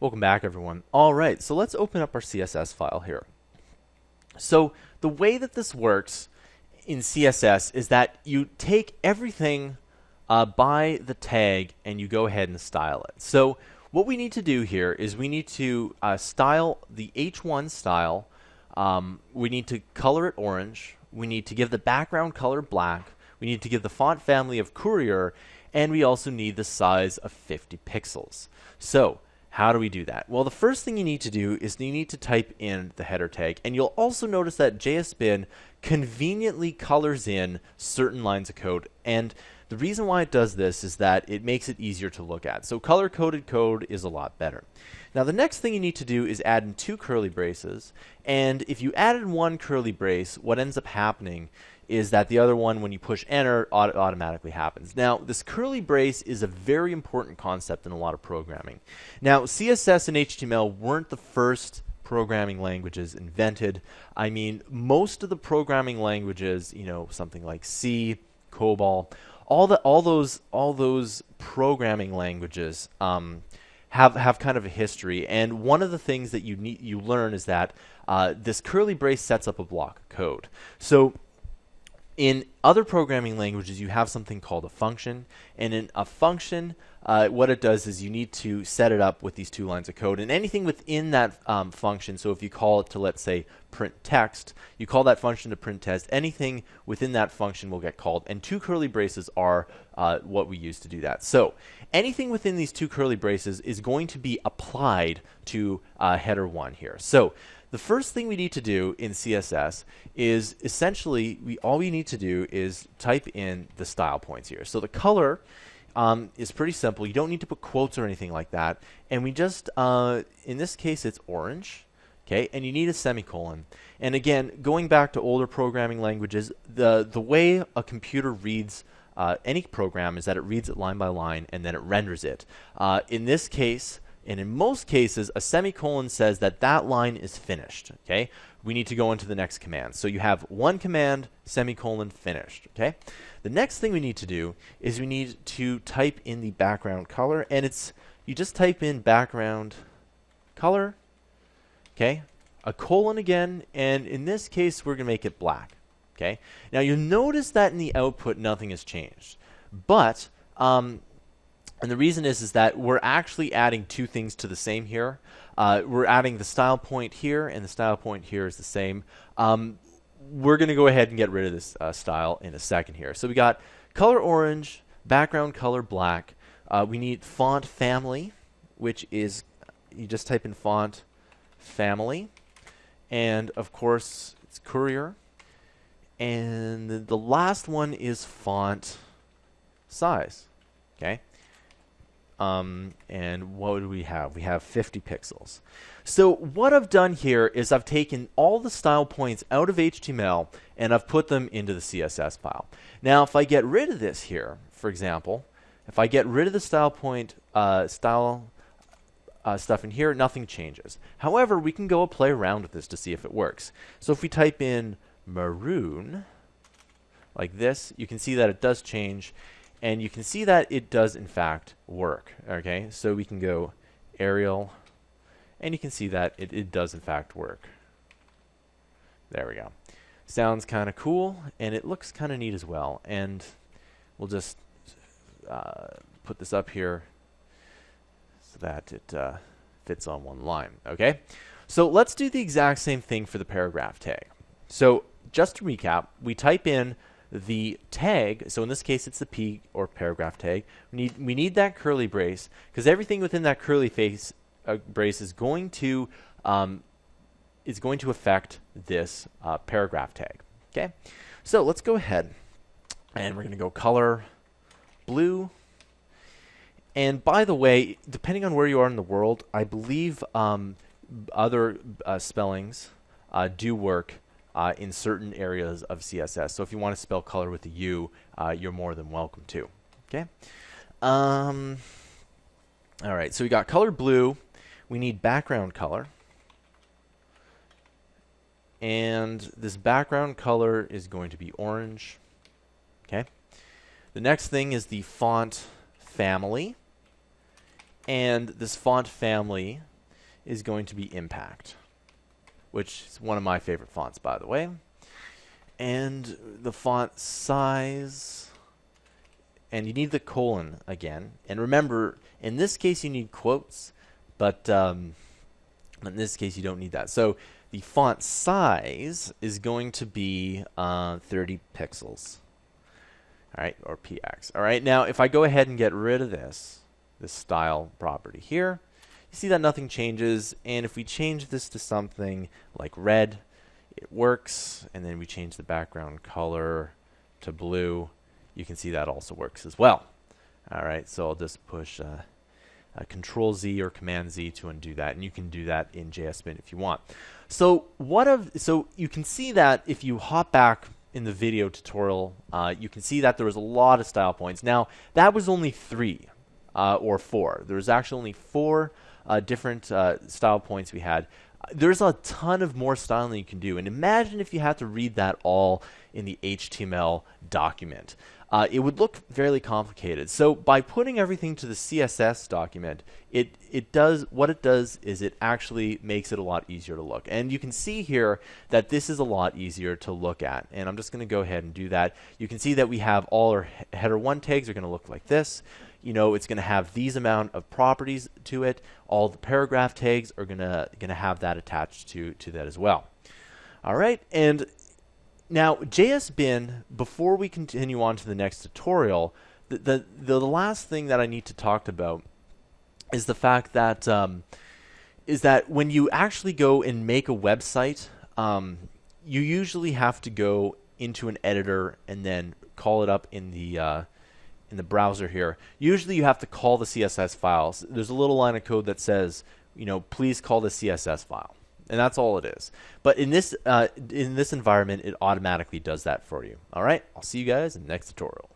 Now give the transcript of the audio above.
Welcome back, everyone. All right, so let's open up our CSS file here. So the way that this works in CSS is that you take everything by the tag and you go ahead and style it. So what we need to do here is we need to style the H1 style. We need to color it orange. We need to give the background color black. We need to give the font family of Courier, and we also need the size of 50 pixels. So how do we do that? Well, the first thing you need to do is you need to type in the header tag, and you'll also notice that JSBin conveniently colors in certain lines of code, and the reason why it does this is that it makes it easier to look at. So color-coded code is a lot better. Now the next thing you need to do is add in 2 curly braces, and if you add in 1 curly brace, what ends up happening is that the other one, when you push enter, automatically happens. Now, this curly brace is a very important concept in a lot of programming. Now, CSS and HTML weren't the first programming languages invented. I mean, most of the programming languages, you know, something like C, COBOL, all those programming languages have kind of a history. And one of the things that you learn is that this curly brace sets up a block of code. So in other programming languages, you have something called a function, and in a function, what it does is you need to set it up with these 2 lines of code, and anything within that function, so if you call it to, let's say, print text, you call that function to print text, anything within that function will get called, and 2 curly braces are what we use to do that. So anything within these 2 curly braces is going to be applied to header 1 here. So the first thing we need to do in CSS is essentially all we need to do is type in the style points here. So the color is pretty simple. You don't need to put quotes or anything like that. And we just, in this case, it's orange. Okay, and you need a semicolon. And again, going back to older programming languages, the way a computer reads any program is that it reads it line by line and then it renders it. In this case, and in most cases, a semicolon says that that line is finished. Okay, we need to go into the next command. So you have 1 command, semicolon, finished. Okay, the next thing we need to do is we need to type in the background color, and you just type in background color. Okay, a colon again, and in this case, we're gonna make it black. Okay, now you'll notice that in the output, nothing has changed, but and the reason is that we're actually adding 2 things to the same here. We're adding the style point here, and the style point here is the same. We're going to go ahead and get rid of this style in a second here. So we got color orange, background color black. We need font family, which is, you just type in font family. And of course, it's Courier. And the last one is font size. Okay. And what do we have? We have 50 pixels. So what I've done here is I've taken all the style points out of HTML and I've put them into the CSS file. Now, if I get rid of this here, for example, if I get rid of the style point stuff in here, nothing changes. However, we can go play around with this to see if it works. So if we type in maroon like this, you can see that it does change. And you can see that it does, in fact, work. Okay, so we can go Arial, and you can see that it does, in fact, work. There we go. Sounds kind of cool, and it looks kind of neat as well. And we'll just put this up here so that it fits on 1 line. Okay, so let's do the exact same thing for the paragraph tag. So just to recap, we type in the tag, so in this case it's the P or paragraph tag. We need that curly brace because everything within that curly brace is going to affect this paragraph tag. Okay, so let's go ahead and we're going to go color blue. And by the way, depending on where you are in the world, I believe other spellings do work in certain areas of CSS. So if you want to spell color with a U, you're more than welcome to. Okay. All right. So we got color blue. We need background color. And this background color is going to be orange. Okay. The next thing is the font family. And this font family is going to be Impact, which is one of my favorite fonts, by the way. And the font size, and you need the colon again. And remember, in this case, you need quotes, but in this case, you don't need that. So the font size is going to be 30 pixels. All right, or px. All right, now if I go ahead and get rid of this style property here, you see that nothing changes. And if we change this to something like red, it works. And then we change the background color to blue, you can see that also works as well. All right, so I'll just push Control Z or Command Z to undo that, and you can do that in JSBin if you want. So so you can see that if you hop back in the video tutorial, you can see that there was a lot of style points. Now that was only 3 or 4. There was actually only 4 different style points we had. There's a ton of more styling you can do, and imagine if you had to read that all in the HTML document. It would look fairly complicated. So by putting everything to the CSS document, it does is it actually makes it a lot easier to look. And you can see here that this is a lot easier to look at. And I'm just going to go ahead and do that. You can see that we have all our header 1 tags are going to look like this. You know, it's going to have these amount of properties to it. All the paragraph tags are going to have that attached to that as well. All right, and now JSBin, before we continue on to the next tutorial, the last thing that I need to talk about is the fact that when you actually go and make a website, you usually have to go into an editor and then call it up in the browser here. Usually you have to call the CSS files. There's a little line of code that says, you know, please call the CSS file. And that's all it is. But in this environment, it automatically does that for you. All right, I'll see you guys in the next tutorial.